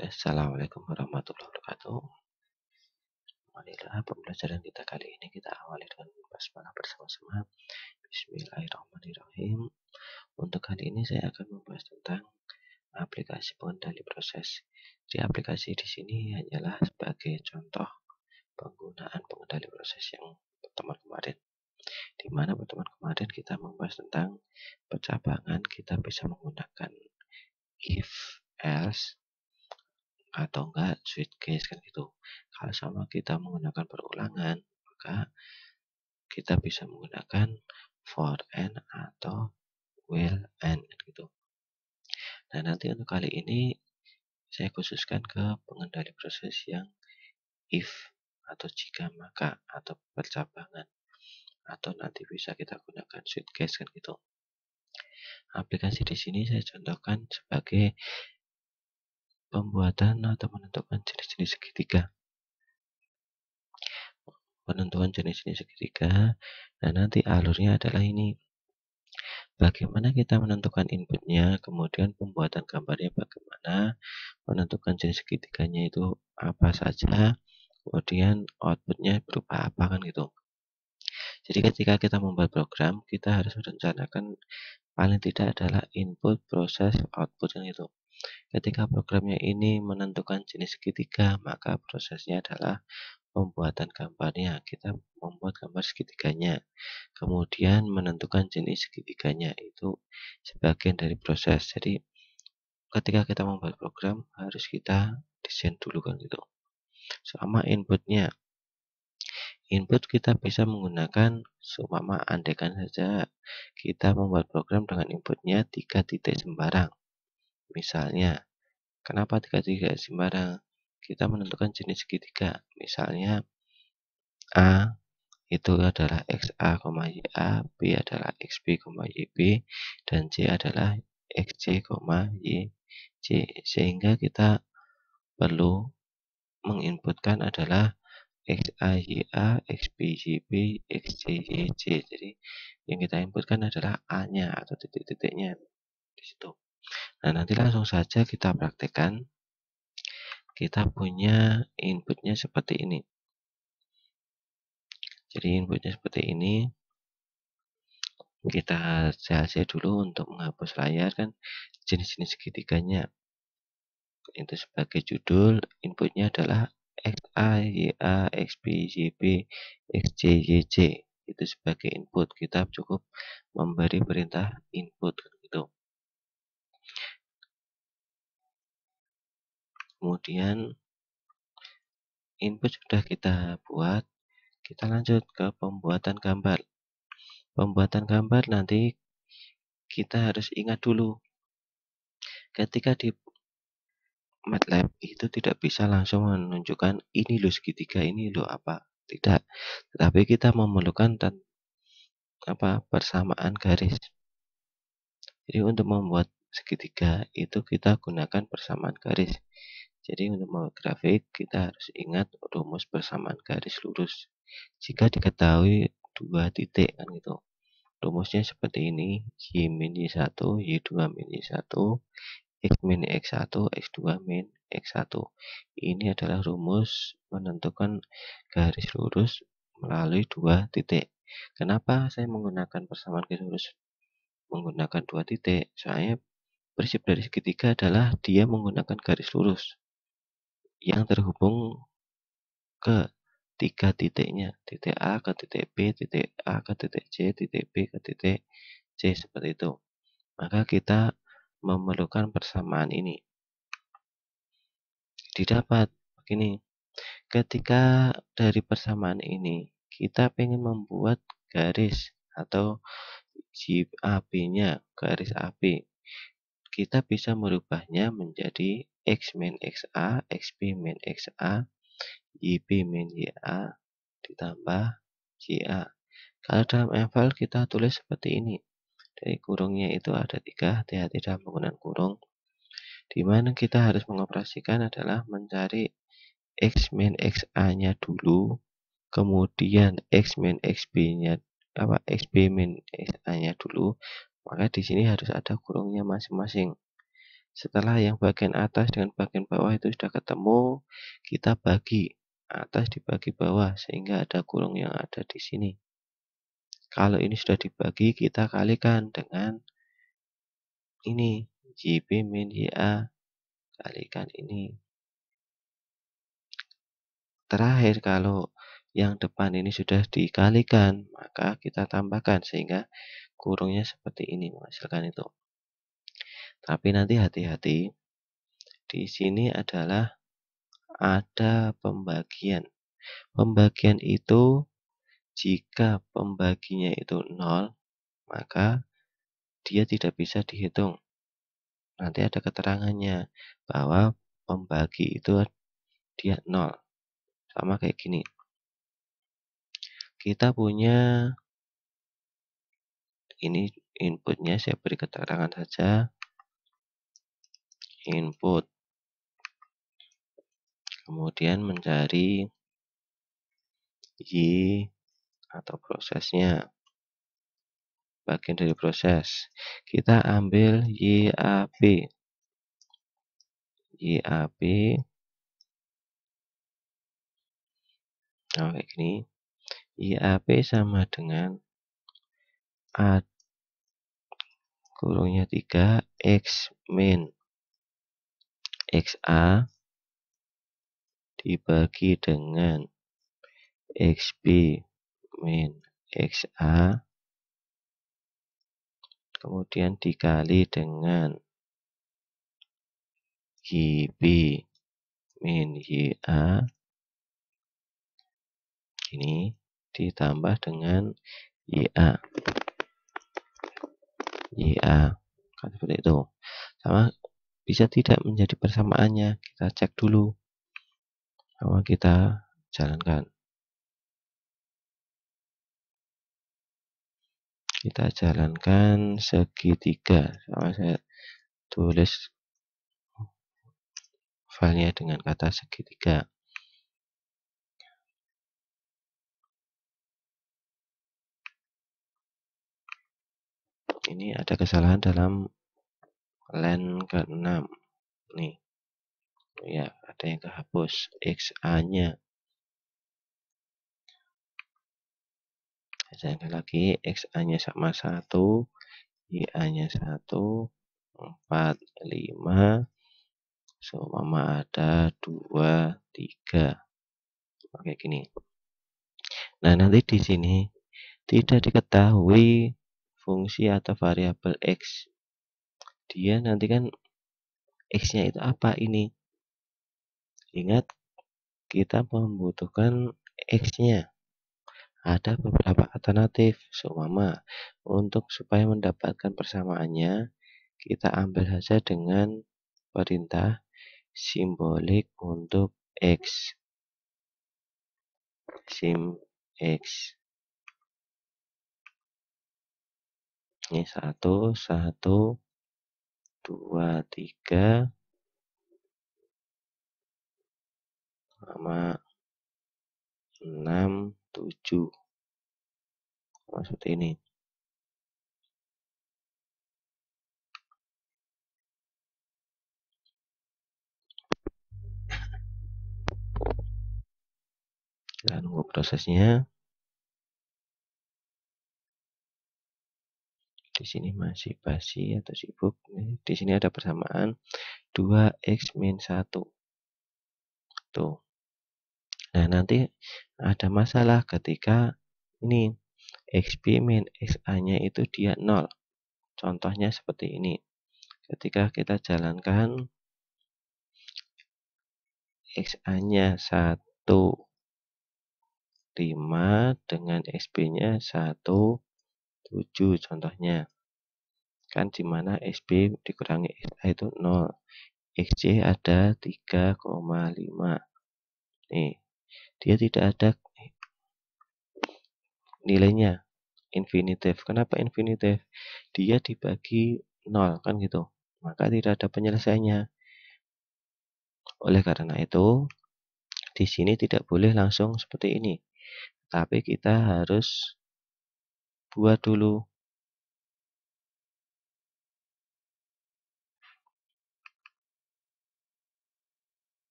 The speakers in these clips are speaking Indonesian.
Assalamualaikum warahmatullahi wabarakatuh. Marilah pembelajaran kita kali ini kita awali dengan basmalah bersama-sama. Bismillahirrahmanirrahim. Untuk kali ini saya akan membahas tentang aplikasi pengendali proses. Di aplikasi di sini hanyalah sebagai contoh penggunaan pengendali proses yang pertemuan kemarin. Di mana pertemuan kemarin kita membahas tentang percabangan, kita bisa menggunakan if, else, atau enggak switch case kan gitu. Kalau sama kita menggunakan perulangan, maka kita bisa menggunakan for and atau will and gitu. Nah, nanti untuk kali ini saya khususkan ke pengendali proses yang if atau jika maka atau percabangan, atau nanti bisa kita gunakan switch case kan gitu. Aplikasi di sini saya contohkan sebagai pembuatan atau menentukan jenis-jenis segitiga. Penentuan jenis-jenis segitiga. Nah, nanti alurnya adalah ini. Bagaimana kita menentukan inputnya, kemudian pembuatan gambarnya bagaimana, menentukan jenis segitiganya itu apa saja, kemudian outputnya berupa apa kan gitu. Jadi ketika kita membuat program, kita harus merencanakan paling tidak adalah input, proses, output kan gitu. Ketika programnya ini menentukan jenis segitiga, maka prosesnya adalah pembuatan gambarnya. Kita membuat gambar segitiganya. Kemudian menentukan jenis segitiganya itu sebagian dari proses. Jadi ketika kita membuat program harus kita desain dulu kan gitu. Sama inputnya. Input kita bisa menggunakan seumpama andaikan saja kita membuat program dengan inputnya 3 titik sembarang. Misalnya, kenapa 3 titik sembarang? Kita menentukan jenis segitiga. Misalnya A itu adalah XA, YA, B adalah XB, YB, dan C adalah XC, YC. Sehingga kita perlu menginputkan adalah XA, YA, XB, YB, XC, YC. Jadi yang kita inputkan adalah A-nya atau titik-titiknya di situ. Nah, nanti langsung saja kita praktekkan. Kita punya inputnya seperti ini. Jadi inputnya seperti ini. Kita CLC dulu untuk menghapus layar kan jenis-jenis segitiganya. Itu sebagai judul, inputnya adalah XA, YA, XB, YB, XC, YC. Itu sebagai input. Kita cukup memberi perintah input gitu. Kemudian input sudah kita buat, kita lanjut ke pembuatan gambar. Pembuatan gambar nanti kita harus ingat dulu. Ketika di MATLAB itu tidak bisa langsung menunjukkan ini loh segitiga, ini loh apa. Tidak. Tetapi kita memerlukan persamaan garis. Jadi untuk membuat segitiga itu kita gunakan persamaan garis. Jadi untuk membuat grafik kita harus ingat rumus persamaan garis lurus. Jika diketahui 2 titik kan gitu. Rumusnya seperti ini, Y min Y1, Y2 min Y1, X min X1, X2 min X1. Ini adalah rumus menentukan garis lurus melalui 2 titik. Kenapa saya menggunakan persamaan garis lurus menggunakan 2 titik? Soalnya prinsip dari segitiga adalah dia menggunakan garis lurus yang terhubung ke 3 titiknya, titik A ke titik B, titik A ke titik C, titik B ke titik C, seperti itu. Maka kita memerlukan persamaan ini. Didapat begini, ketika dari persamaan ini kita ingin membuat garis atau AB-nya, garis AB, kita bisa merubahnya menjadi X min XA, XB min XA, YB min YA, ditambah JA. Kalau dalam eval kita tulis seperti ini. Dari kurungnya itu ada 3, hati-hati dalam penggunaan kurung. Di mana kita harus mengoperasikan adalah mencari X min XA-nya dulu, kemudian X min XB-nya XB min XA-nya dulu. Maka di sini harus ada kurungnya masing-masing. Setelah yang bagian atas dengan bagian bawah itu sudah ketemu, kita bagi atas dibagi bawah sehingga ada kurung yang ada di sini. Kalau ini sudah dibagi, kita kalikan dengan ini, JB min YA kalikan ini. Terakhir, kalau yang depan ini sudah dikalikan, maka kita tambahkan sehingga kurungnya seperti ini menghasilkan itu. Tapi nanti hati-hati, di sini adalah ada pembagian. Pembagian itu jika pembaginya itu 0, maka dia tidak bisa dihitung. Nanti ada keterangannya bahwa pembagi itu dia 0. Sama kayak gini. Kita punya ini inputnya, saya beri keterangan saja. Input. Kemudian mencari Y atau prosesnya. Bagian dari proses. Kita ambil YAP. YAP. Nah, kayak gini. YAP sama dengan A kurungnya 3 X min XA dibagi dengan XB min XA kemudian dikali dengan YB min YA ini ditambah dengan YA kan seperti itu. Sama bisa tidak menjadi persamaannya, kita cek dulu sama kita jalankan. Kita jalankan segitiga, sama saya tulis filenya dengan kata segitiga. Ini ada kesalahan dalam line ke-6 nih ya, ada yang kehapus XA-nya. Saya lagi, XA-nya sama 1, YA-nya 1, 4, 5, seumpama ada 2, 3. Oke, gini. Nah, nanti di sini tidak diketahui fungsi atau variabel X. Dia nanti kan X-nya itu apa ini? Ingat, kita membutuhkan X-nya. Ada beberapa alternatif, seumpama untuk supaya mendapatkan persamaannya, kita ambil saja dengan perintah simbolik untuk X. Sim X. Ini 1, 1, 2, 3, sama 6, 7. Seperti ini. Kita nunggu prosesnya. Di sini masih basi atau sibuk. Di sini ada persamaan 2x min 1. Tuh. Nah, nanti ada masalah ketika ini XB min XA-nya itu dia 0. Contohnya seperti ini. Ketika kita jalankan XA-nya 1, 5 dengan XB-nya 1, 7 contohnya. Kan di mana XB dikurangi XA itu 0. XC ada 3,5. Nih, dia tidak ada nilainya infinitif. Kenapa infinitif? Dia dibagi 0 kan gitu. Maka tidak ada penyelesaiannya. Oleh karena itu, di sini tidak boleh langsung seperti ini. Tapi kita harus buat dulu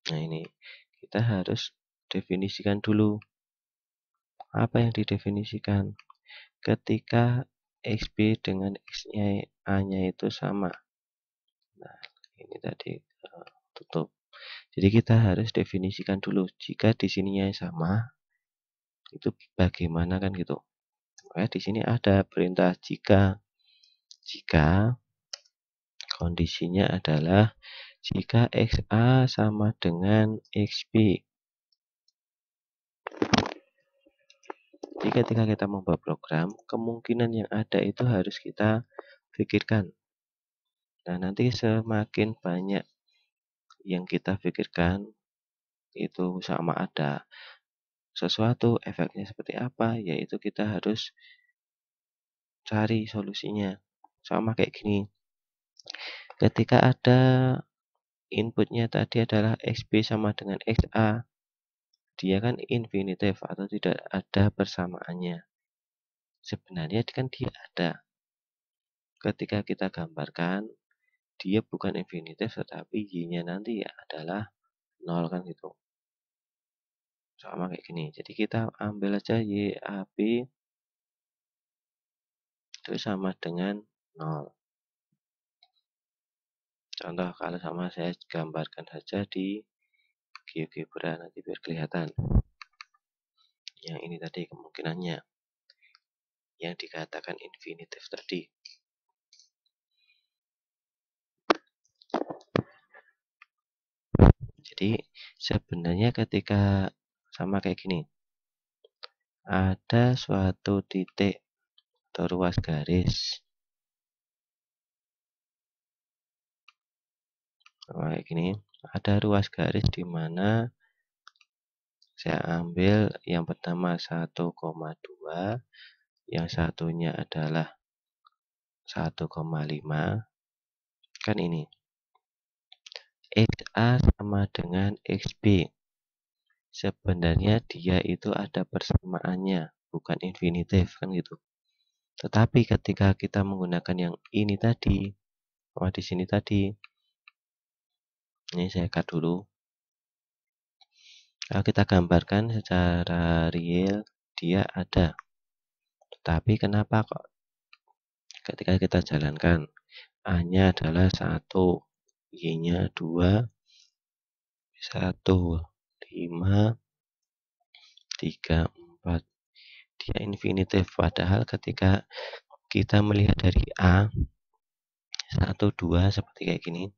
Nah, ini kita harus definisikan dulu. Apa yang didefinisikan? Ketika XB dengan A-nya itu sama. Nah, ini tadi tutup. Jadi kita harus definisikan dulu. Jika di sininya sama, itu bagaimana kan gitu. Di sini ada perintah jika. Jika kondisinya adalah jika XA sama dengan XB. Jadi ketika kita membuat program, kemungkinan yang ada itu harus kita pikirkan. Nah, nanti semakin banyak yang kita pikirkan, itu sama ada sesuatu, efeknya seperti apa, yaitu kita harus cari solusinya. Sama kayak gini. Ketika ada inputnya tadi adalah XB sama dengan XA, dia kan infinitif atau tidak ada persamaannya. Sebenarnya kan dia ada. Ketika kita gambarkan, dia bukan infinitif tetapi y-nya nanti ya adalah 0 kan gitu. Sama kayak gini. Jadi kita ambil aja YAB itu sama dengan 0. Contoh kalau sama saya gambarkan saja di GeoGebra nanti biar kelihatan. Yang ini tadi kemungkinannya. Yang dikatakan infinitif tadi. Jadi sebenarnya ketika sama kayak gini. Ada suatu titik atau ruas garis. Kayak gini. Ada ruas garis di mana saya ambil yang pertama 1,2, yang satunya adalah 1,5. Kan ini. XA sama dengan XB. Sebenarnya dia itu ada persamaannya, bukan infinitif kan gitu. Tetapi ketika kita menggunakan yang ini tadi, di sini tadi, ini saya cut dulu. Kalau kita gambarkan secara real, dia ada. Tetapi kenapa kok ketika kita jalankan, A-nya adalah 1, Y-nya 2, 1, 5, 3, 4. Dia infinitif. Padahal ketika kita melihat dari A, 1, 2 seperti kayak gini.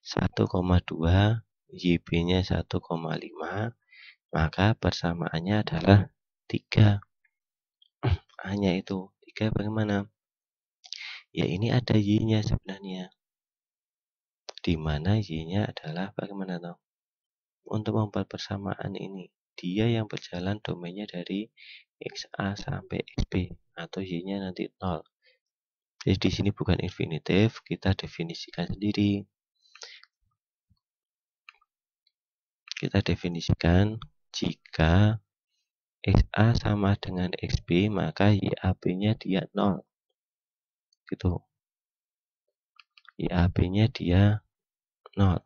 1,2, YB-nya 1,5, maka persamaannya adalah 3. A-nya itu 3 bagaimana? Ya ini ada Y-nya sebenarnya. Di mana Y-nya adalah bagaimana toh? Untuk membuat persamaan ini, dia yang berjalan domainnya dari XA sampai XB atau Y-nya nanti 0. Jadi di sini bukan infinitif, kita definisikan sendiri. Kita definisikan jika XA sama dengan XB, maka YAB-nya dia 0. Gitu. YAB-nya dia 0.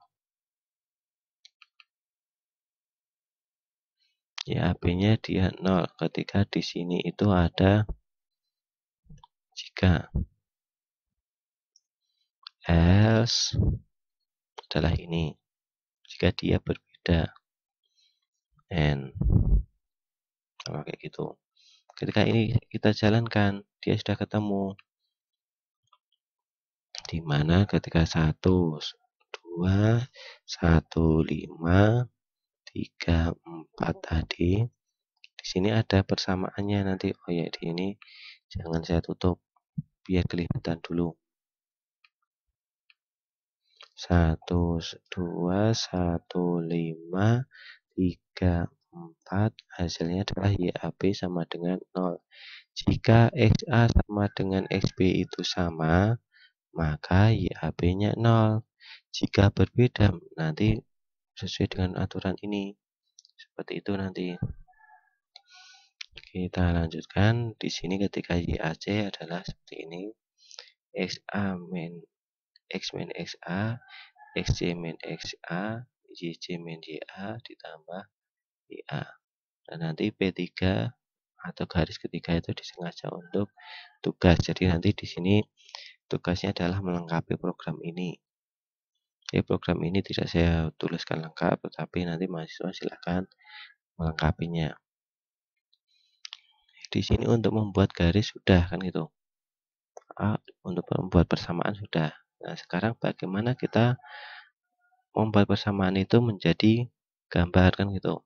YAB-nya dia 0 ketika di sini itu ada jika else adalah ini. Jika dia berbeda and sama kayak gitu. Ketika ini kita jalankan, dia sudah ketemu. Di mana ketika 1, 2, 1, 5, 3, 4 tadi, di sini ada persamaannya nanti. Oh ya, di ini jangan saya tutup biar kelihatan dulu. 1, 2, 1, 5, 3, 4. Hasilnya adalah YAB sama dengan 0. Jika XA sama dengan XB itu sama, maka YAB-nya 0. Jika berbeda, nanti sesuai dengan aturan ini. Seperti itu nanti. Kita lanjutkan. Di sini ketika YAC adalah seperti ini. XA min X min XA, XC min XA, YC min YA ditambah YA. Dan nanti P3 atau garis ketiga itu disengaja untuk tugas. Jadi nanti di sini tugasnya adalah melengkapi program ini. Program ini tidak saya tuliskan lengkap, tetapi nanti mahasiswa silakan melengkapinya. Di sini untuk membuat garis sudah kan gitu. Untuk membuat persamaan sudah. Nah, sekarang bagaimana kita membuat persamaan itu menjadi gambar kan gitu.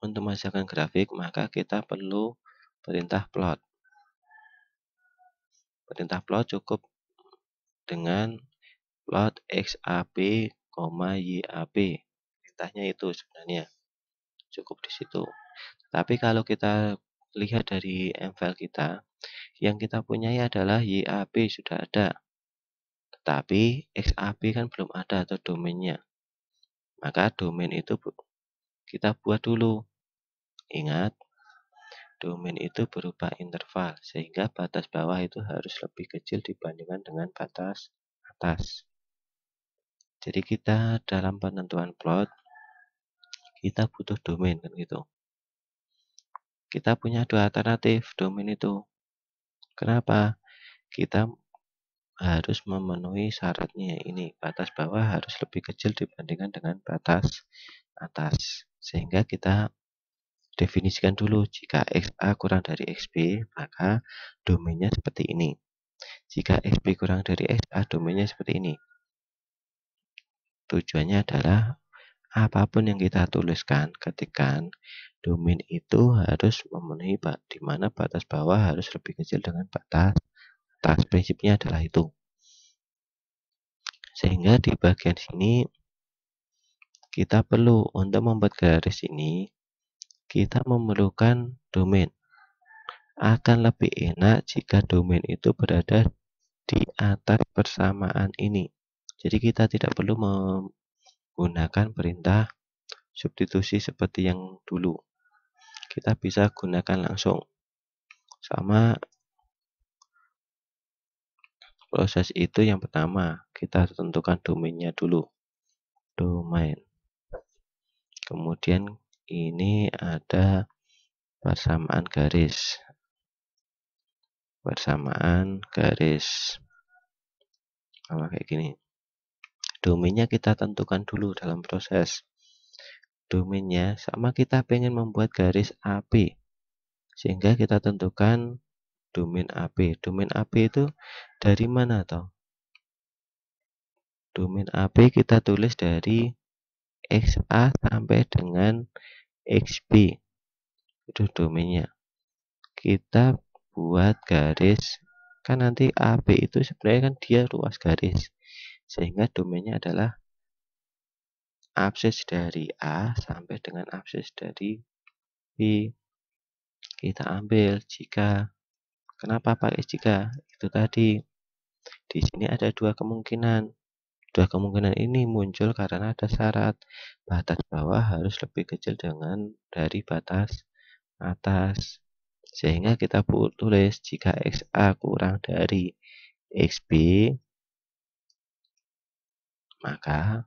Untuk menghasilkan grafik, maka kita perlu perintah plot. Perintah plot cukup dengan plot XAB, YAB. Perintahnya itu sebenarnya cukup di situ. Tapi kalau kita lihat dari MFile kita, yang kita punyai adalah YAB sudah ada. Tetapi XAB kan belum ada atau domainnya. Maka domain itu kita buat dulu. Ingat, domain itu berupa interval, sehingga batas bawah itu harus lebih kecil dibandingkan dengan batas atas. Jadi kita dalam penentuan plot, kita butuh domain kan gitu. Kita punya dua alternatif domain itu. Kenapa? Kita harus memenuhi syaratnya ini. Batas bawah harus lebih kecil dibandingkan dengan batas atas. Sehingga kita definisikan dulu, jika XA kurang dari XB, maka domainnya seperti ini. Jika XB kurang dari XA, domainnya seperti ini. Tujuannya adalah apapun yang kita tuliskan, ketikan, domain itu harus memenuhi di mana batas bawah harus lebih kecil dengan batas atas. Prinsipnya adalah itu. Sehingga di bagian sini kita perlu untuk membuat garis ini, kita memerlukan domain. Akan lebih enak jika domain itu berada di atas persamaan ini. Jadi kita tidak perlu menggunakan perintah substitusi seperti yang dulu. Kita bisa gunakan langsung. Sama proses itu yang pertama, kita tentukan domainnya dulu. Domain. Kemudian ini ada persamaan garis. Persamaan garis. Sama kayak gini. Domainnya kita tentukan dulu dalam proses. Domainnya sama kita pengen membuat garis AP. Sehingga kita tentukan domain AP. Domain AP itu dari mana toh? Domain AP kita tulis dari XA sampai dengan XB. Itu domainnya. Kita buat garis. Kan nanti AB itu sebenarnya kan dia luas garis. Sehingga domainnya adalah absis dari A sampai dengan absis dari B. Kita ambil jika. Kenapa pakai jika? Itu tadi. Di sini ada dua kemungkinan. Dua kemungkinan ini muncul karena ada syarat batas bawah harus lebih kecil dari batas atas. Sehingga kita tulis jika XA kurang dari XB, maka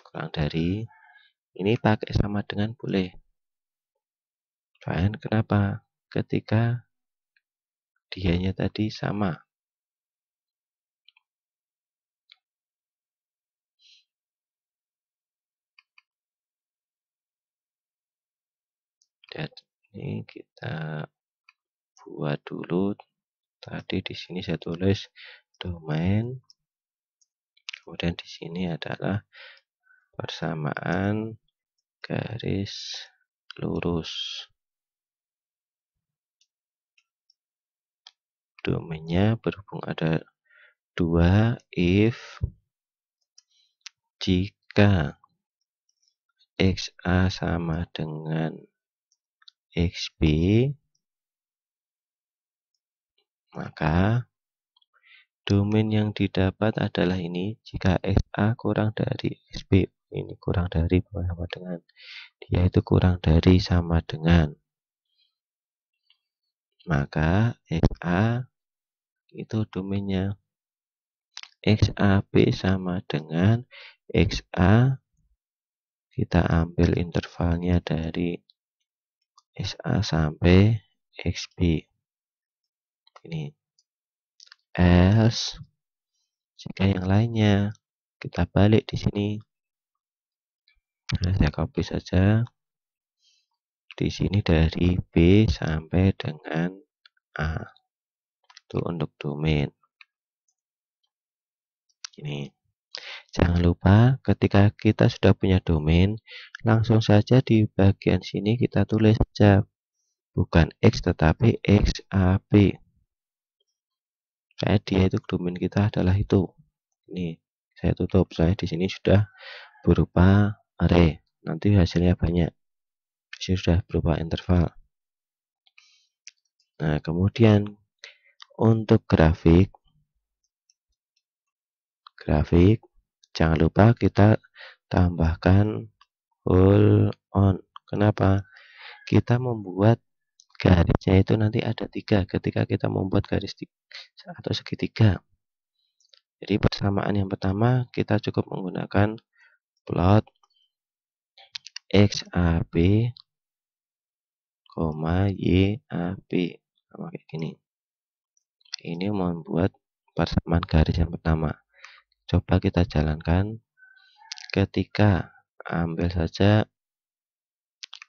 kurang dari ini pakai sama dengan boleh. Fine, kenapa? Ketika dianya tadi sama. Dan ini kita buat dulu. Tadi di sini saya tulis domain. Kemudian di sini adalah persamaan garis lurus. Domainnya berhubung ada dua, if jika XA sama dengan XB, maka domain yang didapat adalah ini. Jika XA kurang dari XB, ini kurang dari sama dengan, dia itu kurang dari sama dengan, maka XA itu domainnya. XAB sama dengan XA, kita ambil intervalnya dari XA sampai XB. Ini. Else, jika yang lainnya, kita balik di sini. Nah, saya copy saja. Di sini dari B sampai dengan A. Itu untuk domain. Ini. Jangan lupa ketika kita sudah punya domain, langsung saja di bagian sini kita tulis saja bukan X tetapi XAB. Kayak dia itu domain kita adalah itu. Ini saya tutup. Saya di sini sudah berupa array. Nanti hasilnya banyak. Ini sudah berupa interval. Nah, kemudian untuk grafik jangan lupa kita tambahkan hold on. Kenapa? Kita membuat garisnya itu nanti ada 3 ketika kita membuat garis atau segitiga. Jadi persamaan yang pertama kita cukup menggunakan plot XAB, YAB sama kayak gini. Ini membuat persamaan garis yang pertama. Coba kita jalankan. Ketika ambil saja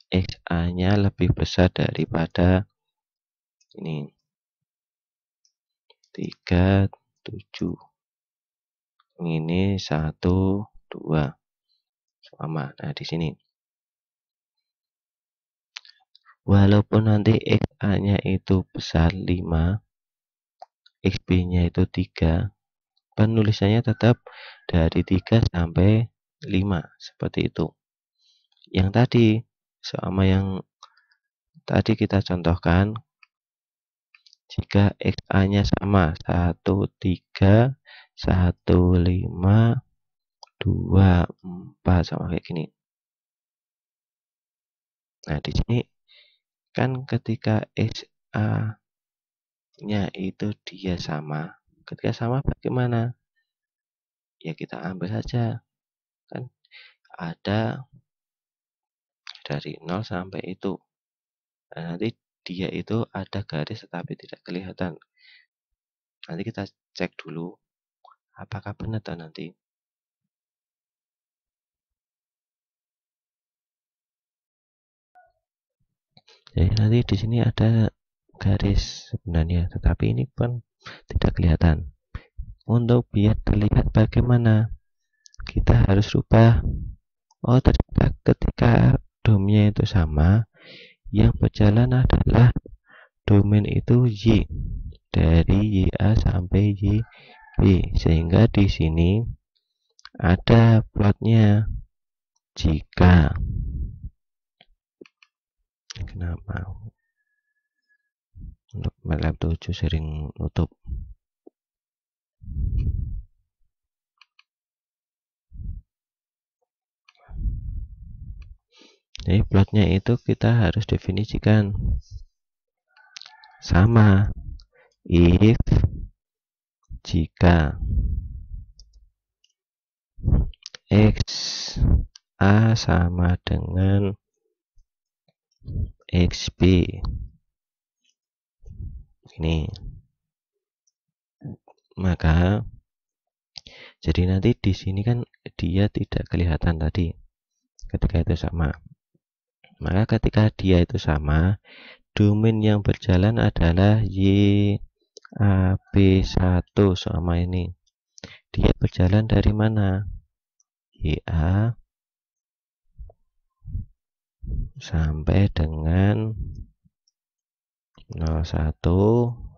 XA-nya lebih besar daripada ini 37. Ini 1, 2 sama. Nah, di sini. Walaupun nanti XA-nya itu besar 5, XB-nya itu 3, penulisannya tetap dari 3 sampai 5 seperti itu. Yang tadi sama yang tadi kita contohkan, jika XA-nya sama 1, 3, 1, 5, 2, 4 sama kayak gini. Nah, di sini kan ketika XA-nya itu dia sama. Ketika sama bagaimana? Ya kita ambil saja. Kan ada dari 0 sampai itu. Nah, nanti dia itu ada garis tetapi tidak kelihatan. Nanti kita cek dulu apakah benar atau nanti. Jadi nanti di sini ada garis sebenarnya, tetapi ini pun tidak kelihatan. Untuk biar terlihat bagaimana, kita harus rubah. Oh, ternyata ketika domnya itu sama, yang berjalan adalah domain itu Y, dari YA sampai YB, sehingga di sini ada plotnya. Jika kenapa untuk MATLAB 7 sering nutup. Jadi plotnya itu kita harus definisikan sama if jika X A sama dengan XB. Ini. Maka jadi nanti di sini kan dia tidak kelihatan tadi ketika itu sama. Maka ketika dia itu sama, domain yang berjalan adalah YAB1 sama ini. Dia berjalan dari mana? YA sampai dengan 01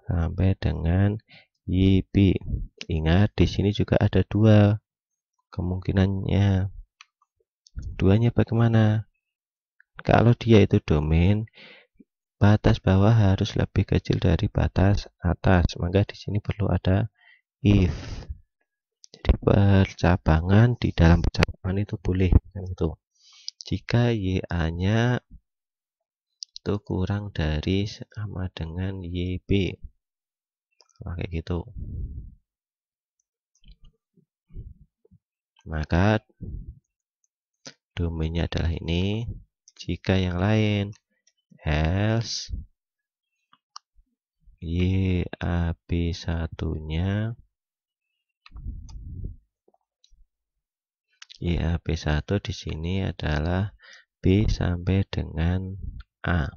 sampai dengan YB. Ingat di sini juga ada 2 kemungkinannya. Duanya bagaimana? Kalau dia itu domain, batas bawah harus lebih kecil dari batas atas. Maka di sini perlu ada if. Jadi percabangan di dalam percabangan itu boleh kan itu. Jika YA-nya itu kurang dari sama dengan YB. Nah, kayak gitu. Maka domainnya adalah ini. Jika yang lain, else YAP1-nya YAP1 di sini adalah B sampai dengan A.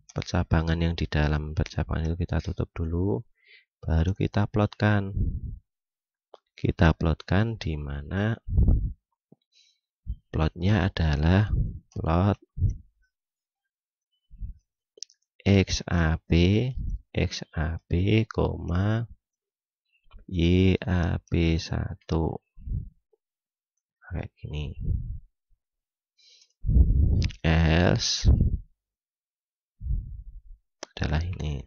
Percabangan yang di dalam percabangan itu kita tutup dulu, baru kita plotkan. Kita plotkan di mana plotnya adalah plot XAP YAP1 kayak gini. Else adalah ini.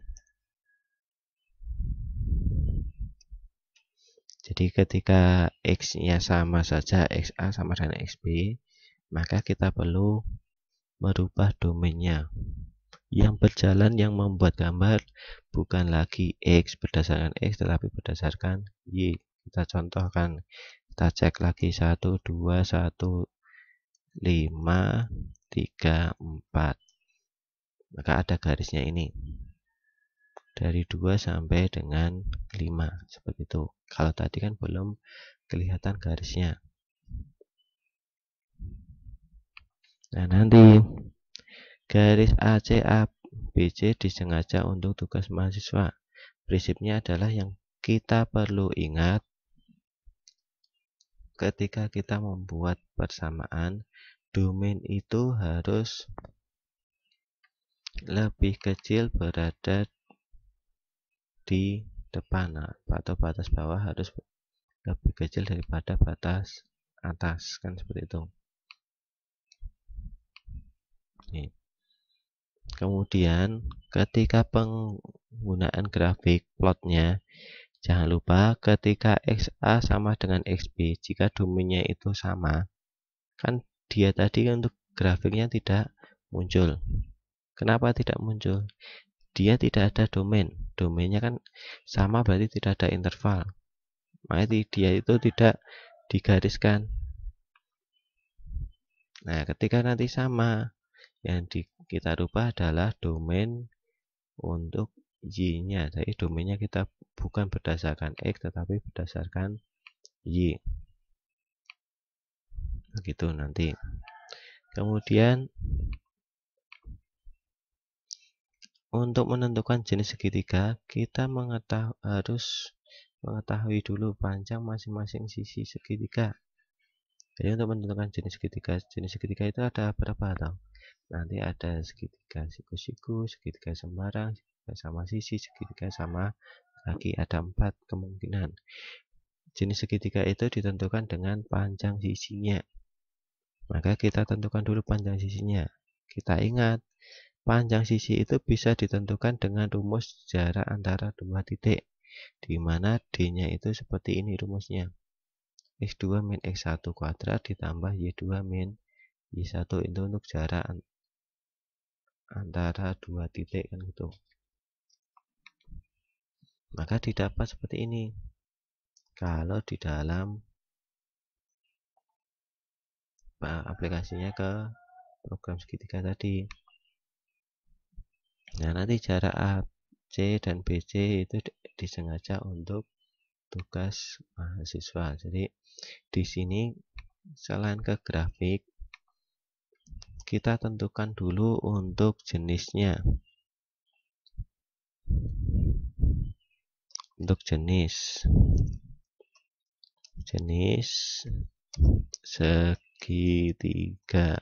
Jadi ketika X-nya sama saja, XA sama dengan XB, maka kita perlu merubah domainnya. Yang berjalan yang membuat gambar bukan lagi X berdasarkan X, tetapi berdasarkan Y. Kita contohkan, kita cek lagi 1, 2, 1, 5, 3, 4. Maka ada garisnya ini. Dari 2 sampai dengan 5. Seperti itu. Kalau tadi kan belum kelihatan garisnya. Nah, nanti garis AC ABC disengaja untuk tugas mahasiswa. Prinsipnya adalah yang kita perlu ingat ketika kita membuat persamaan, domain itu harus lebih kecil berada di depan, atau batas bawah harus lebih kecil daripada batas atas, kan seperti itu. Nih. Kemudian ketika penggunaan grafik plotnya, jangan lupa ketika XA sama dengan XB, jika domainnya itu sama, kan dia tadi untuk grafiknya tidak muncul. Kenapa tidak muncul? Dia tidak ada domain. Domainnya kan sama, berarti tidak ada interval. Makanya dia itu tidak digariskan. Nah, ketika nanti sama, yang kita rubah adalah domain untuk Y-nya. Jadi domainnya kita bukan berdasarkan X, tetapi berdasarkan Y. Begitu nanti. Kemudian untuk menentukan jenis segitiga, kita harus mengetahui dulu panjang masing-masing sisi segitiga. Jadi untuk menentukan jenis segitiga itu ada berapa atau? Nanti ada segitiga siku-siku, segitiga sembarang, segitiga sama sisi, segitiga sama kaki. Ada 4 kemungkinan. Jenis segitiga itu ditentukan dengan panjang sisinya. Maka kita tentukan dulu panjang sisinya. Kita ingat, panjang sisi itu bisa ditentukan dengan rumus jarak antara dua titik, di mana D-nya itu seperti ini rumusnya. X2 min X1 kuadrat ditambah Y2 min Y1 itu untuk jarak antara dua titik, kan gitu. Maka didapat seperti ini kalau di dalam aplikasinya ke program segitiga tadi. Nah, nanti jarak AC dan BC itu disengaja untuk tugas mahasiswa. Jadi di sini selain ke grafik, kita tentukan dulu untuk jenisnya. Untuk jenis segitiga.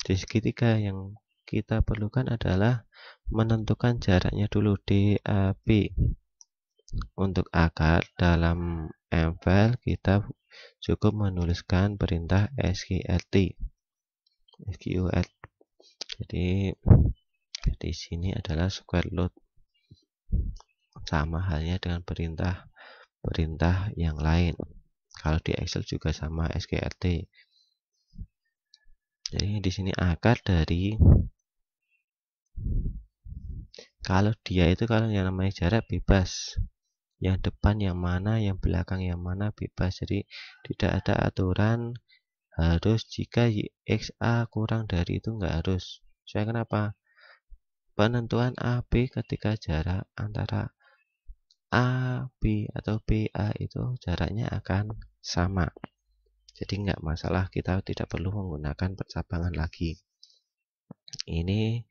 Di segitiga yang kita perlukan adalah menentukan jaraknya dulu, DAB. Untuk akar dalam MFile kita cukup menuliskan perintah SQLT. Jadi di sini adalah square root. Sama halnya dengan perintah yang lain. Kalau di Excel juga sama SQLT. Jadi di sini akar dari, kalau dia itu kalau yang namanya jarak bebas. yang depan yang mana, yang belakang yang mana, bebas. Jadi tidak ada aturan harus jika XA kurang dari itu, nggak harus. Saya kenapa? Penentuan AB ketika jarak antara AB atau BA itu jaraknya akan sama. Jadi nggak masalah, kita tidak perlu menggunakan percabangan lagi. Ini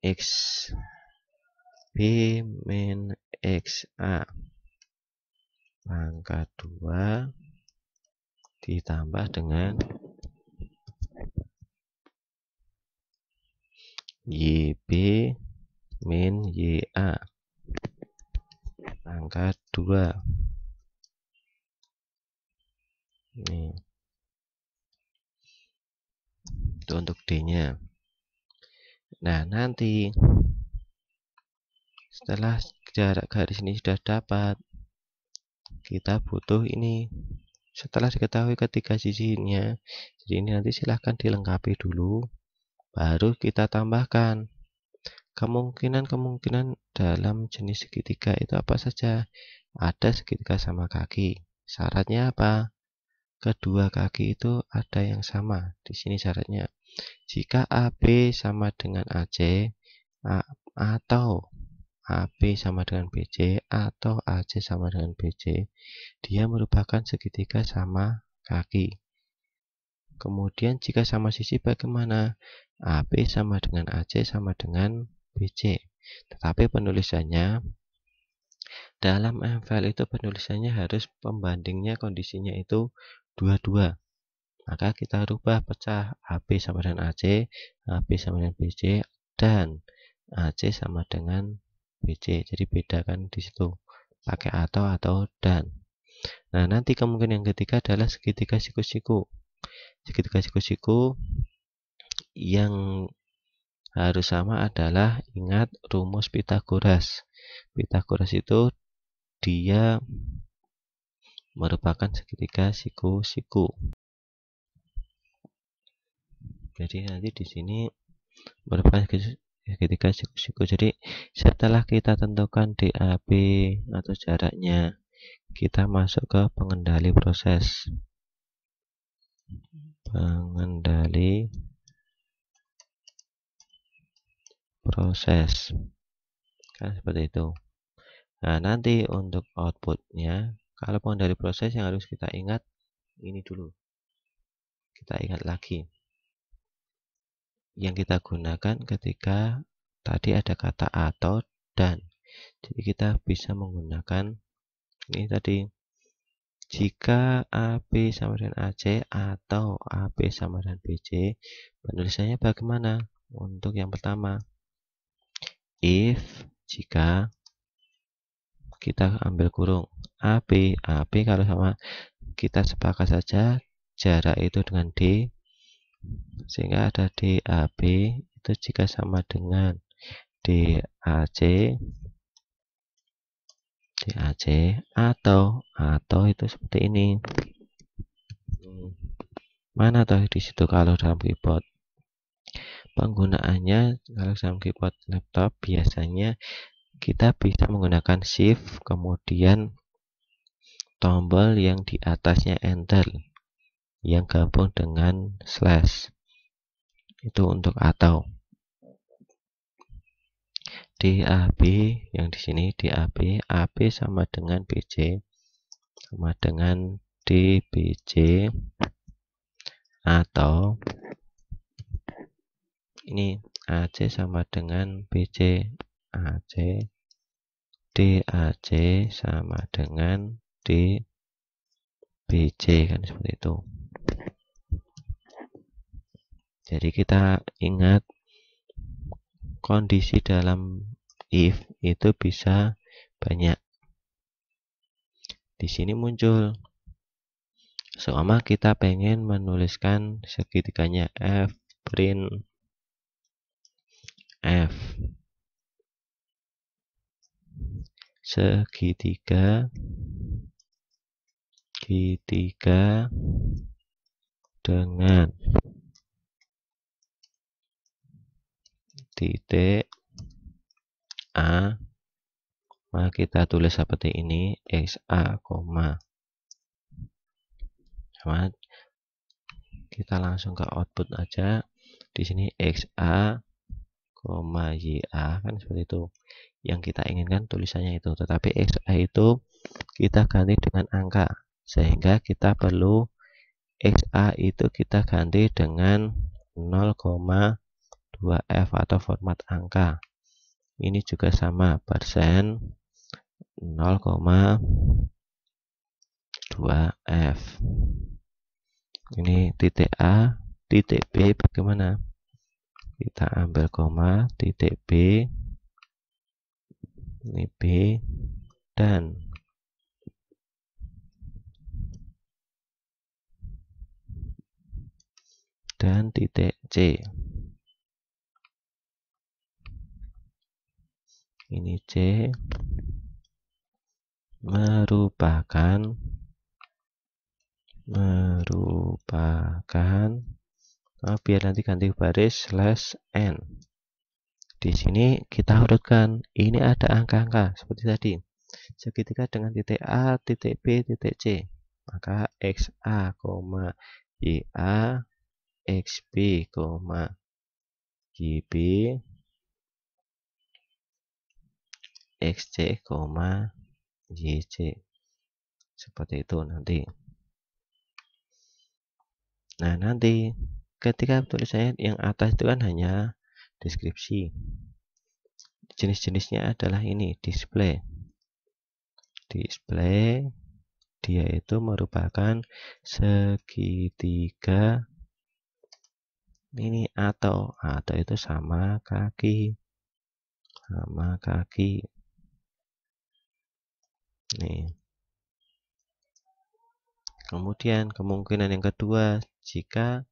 XB min XA pangkat 2 ditambah dengan YB min YA pangkat 2. Ini itu untuk D-nya. Nah, nanti setelah jarak garis ini sudah dapat, kita butuh ini. Setelah diketahui ketiga sisinya, jadi ini nanti silahkan dilengkapi dulu, baru kita tambahkan. Kemungkinan dalam jenis segitiga itu apa saja? Ada segitiga sama kaki. Syaratnya apa? Kedua kaki itu ada yang sama. Di sini syaratnya. Jika AB sama dengan AC atau AB sama dengan BC atau AC sama dengan BC, dia merupakan segitiga sama kaki. Kemudian jika sama sisi bagaimana? AB sama dengan AC sama dengan BC. Tetapi penulisannya dalam MFL itu penulisannya harus pembandingnya kondisinya itu 22. Maka kita rubah pecah AB sama dengan AC, AB sama dengan BC, dan AC sama dengan BC. Jadi bedakan di situ pakai atau dan. Nah, nanti kemungkinan yang ketiga adalah segitiga siku-siku. Segitiga siku-siku yang harus sama adalah ingat rumus Pitagoras. Pitagoras itu dia merupakan segitiga siku-siku. Jadi nanti di sini merupakan segitiga siku-siku. Jadi setelah kita tentukan DAB atau jaraknya, kita masuk ke pengendali proses. Pengendali proses. Kan seperti itu. Nah, nanti untuk outputnya, kalau pengendali proses yang harus kita ingat ini dulu. Kita ingat lagi. Yang kita gunakan ketika tadi ada kata atau dan. Jadi kita bisa menggunakan ini tadi. Jika AB sama dengan AC atau AB sama dengan BC, penulisannya bagaimana? Untuk yang pertama, if jika kita ambil kurung AB kalau sama kita sepakat saja jarak itu dengan D, sehingga ada DAB itu jika sama dengan DAC atau itu seperti ini. Mana tahu di situ kalau dalam keyboard. Penggunaannya kalau dalam keyboard laptop biasanya kita bisa menggunakan shift kemudian tombol yang di atasnya enter yang gabung dengan slash. Itu untuk atau. DAB yang di sini DAB, AB sama dengan BC sama dengan DBC atau ini AC sama dengan BC, AC DAC sama dengan DBC, kan seperti itu. Jadi kita ingat kondisi dalam if itu bisa banyak. Di sini muncul seumpama kita pengen menuliskan segitiganya F print F segitiga dengan titik A Maka kita tulis seperti ini, XA, sama kita langsung ke output aja. Di sini XA, YA kan seperti itu. Yang kita inginkan tulisannya itu, tetapi XA itu kita ganti dengan angka, sehingga kita perlu XA itu kita ganti dengan 0,2F atau format angka. Ini juga sama, persen 0,2F. Ini titik A, titik B bagaimana? Kita ambil koma, titik B, ini B, dan titik C. Ini C merupakan biar nanti ganti baris /n. Di sini kita urutkan, ini ada angka-angka seperti tadi. Segitiga dengan titik A, titik B, titik C. Maka XA, YA, XB, YB, XC, YC. Seperti itu nanti. Nah, nanti ketika tulisannya yang atas itu kan hanya deskripsi. Jenis-jenisnya adalah ini, display. Display dia itu merupakan segitiga ini atau itu sama kaki. Nih. Kemudian kemungkinan yang kedua, jika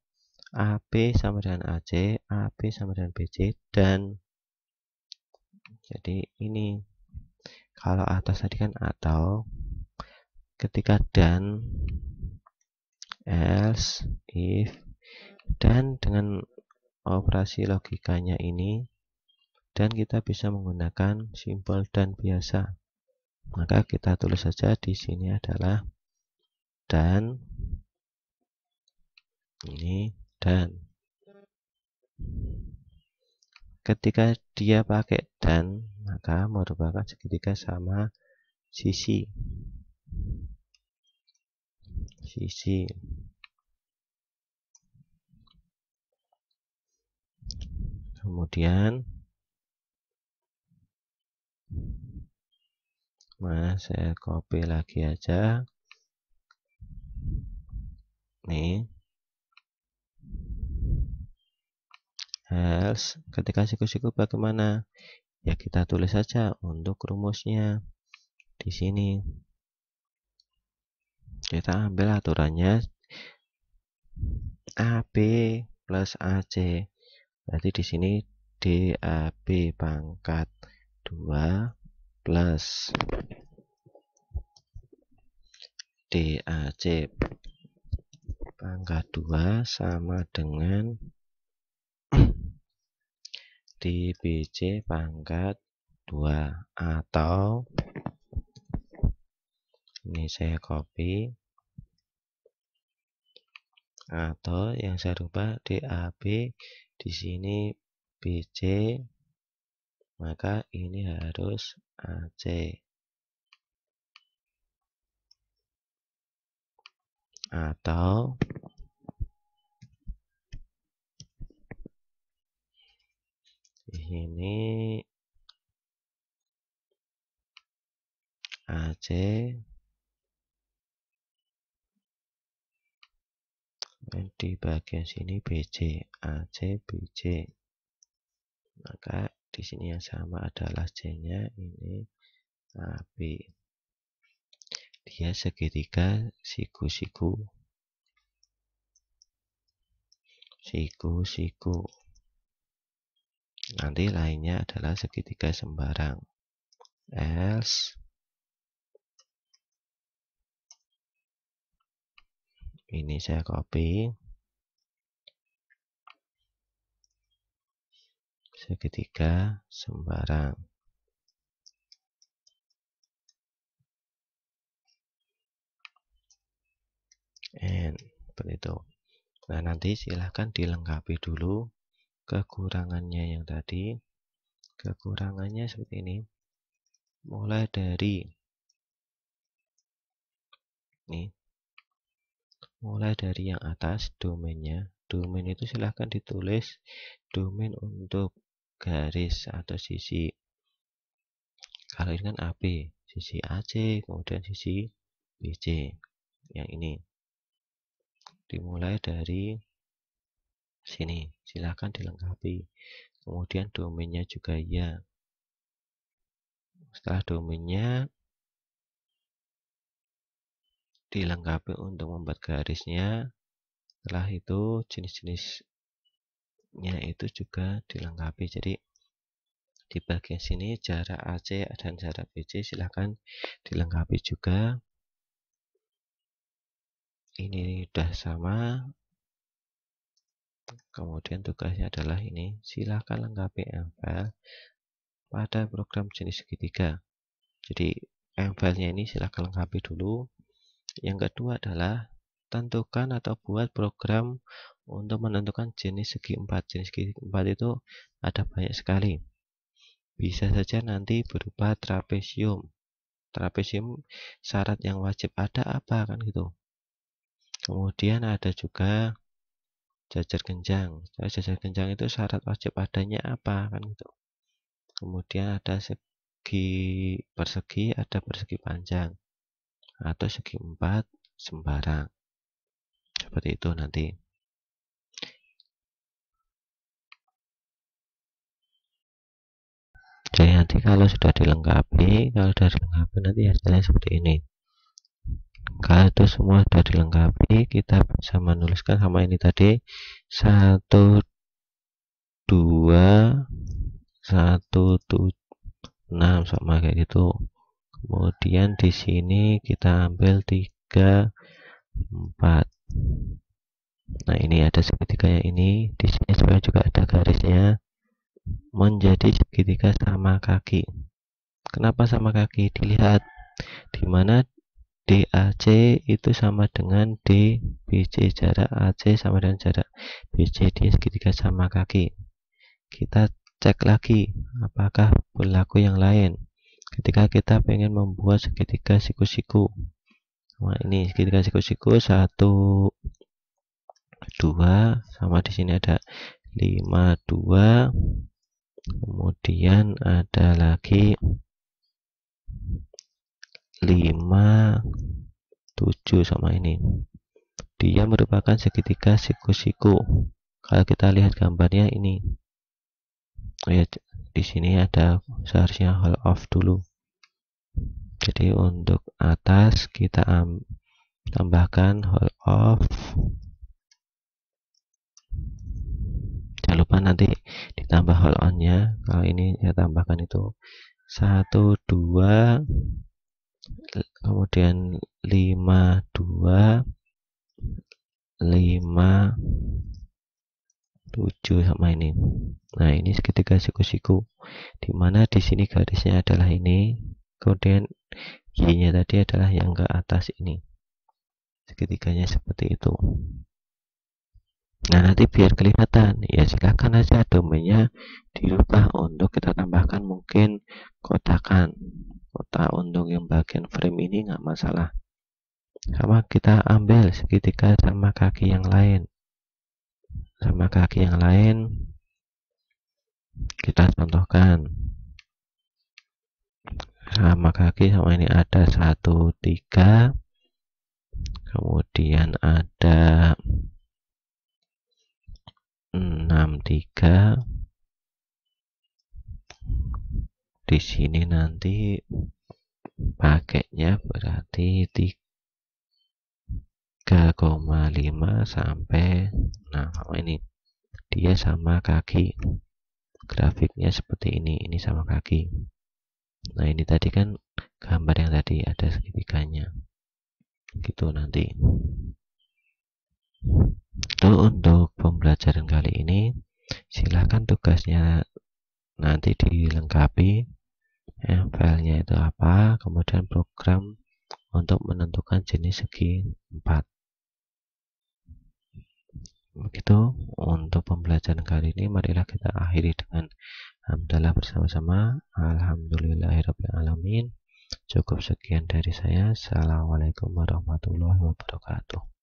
AB sama dengan AC, AB sama dengan BC, dan jadi ini kalau atas tadi kan atau, ketika dan, else, if, dan dengan operasi logikanya ini, dan kita bisa menggunakan simbol dan biasa. Maka kita tulis saja di sini adalah dan, ini dan. Ketika dia pakai dan, maka merupakan segitiga sama sisi. Kemudian saya copy lagi aja. Nih. Else, ketika siku-siku bagaimana? Ya kita tulis saja untuk rumusnya di sini. Kita ambil aturannya AB plus AC. Berarti di sini DAB pangkat 2 plus DAC pangkat 2 sama dengan DBC pangkat 2, atau ini saya copy, atau yang saya rubah DAB di sini BC, maka ini harus AC, atau di sini AC dan di bagian sini BC, AC BC. Maka di sini yang sama adalah C-nya, ini AB. Dia segitiga siku-siku. Nanti lainnya adalah segitiga sembarang. Else, ini saya copy, segitiga sembarang. N seperti itu. Nah, nanti silahkan dilengkapi dulu kekurangannya yang tadi. Kekurangannya seperti ini. Mulai dari yang atas domainnya. Domain itu silahkan ditulis domain untuk garis atau sisi. Kalau ini kan AB, sisi AC, kemudian sisi BC. Yang ini dimulai dari sini, silahkan dilengkapi. Kemudian domainnya juga ya. Setelah domainnya dilengkapi untuk membuat garisnya, setelah itu jenis-jenisnya itu juga dilengkapi. Jadi di bagian sini jarak AC dan jarak BC silahkan dilengkapi juga. Ini sudah sama. Kemudian tugasnya adalah ini, silahkan lengkapi MFile pada program jenis segitiga. Jadi MFile-nya ini silahkan lengkapi dulu. Yang kedua adalah tentukan atau buat program untuk menentukan jenis segi 4. Jenis segi 4 itu ada banyak sekali. Bisa saja nanti berupa trapesium. Trapesium syarat yang wajib ada apa kan gitu. Kemudian ada juga jajar genjang. Jajar genjang itu syarat wajib adanya apa kan gitu. Kemudian ada segi persegi, ada persegi panjang atau segi 4 sembarang. Seperti itu nanti. Jadi nanti kalau sudah dilengkapi nanti hasilnya seperti ini. Kalau itu semua sudah dilengkapi, kita bisa menuliskan sama ini tadi 1 2 1 6 sama kayak gitu. Kemudian di sini kita ambil 3 4. Nah, ini ada segitiganya ini. Di sini sebenarnya juga ada garisnya. Menjadi segitiga sama kaki. Kenapa sama kaki? Dilihat di mana DAC itu sama dengan DBC. Jarak AC sama dengan jarak BC. Dia segitiga sama kaki. Kita cek lagi apakah berlaku yang lain ketika kita pengen membuat segitiga siku-siku. Nah, ini segitiga siku-siku 1 2 sama di sini ada 5 2. Kemudian ada lagi 5 7 sama ini. Dia merupakan segitiga siku-siku. Kalau kita lihat gambarnya ini. Ya, di sini ada seharusnya hole off dulu. Jadi untuk atas kita tambahkan hole off. Jangan lupa nanti ditambah hole on-nya. Kalau ini saya tambahkan itu 1 2, kemudian 5 2 5 7 sama ini. Nah, ini segitiga siku-siku. Dimana di sini garisnya adalah ini, kemudian Y-nya tadi adalah yang ke atas ini. Segitiganya seperti itu. Nah, nanti biar kelihatan, ya silahkan aja domainnya dirubah untuk kita tambahkan mungkin kotakan. Kotak untuk yang bagian frame ini nggak masalah. Sama kita ambil segitiga sama kaki yang lain. Sama kaki yang lain kita contohkan. Sama kaki sama ini ada 1 3. Kemudian ada 6 3. Di sini nanti pakainya berarti 3,5 sampai sama ini. Dia sama kaki. Grafiknya seperti ini sama kaki. Nah, ini tadi kan gambar yang tadi ada segitiganya. Gitu nanti. Itu untuk pembelajaran kali ini. Silahkan tugasnya nanti dilengkapi. Filenya itu apa, kemudian program untuk menentukan jenis segi 4. begitu untuk pembelajaran kali ini, marilah kita akhiri dengan hamdalah bersama-sama. Alhamdulillahirabbil alamin. Cukup sekian dari saya. Assalamualaikum warahmatullahi wabarakatuh.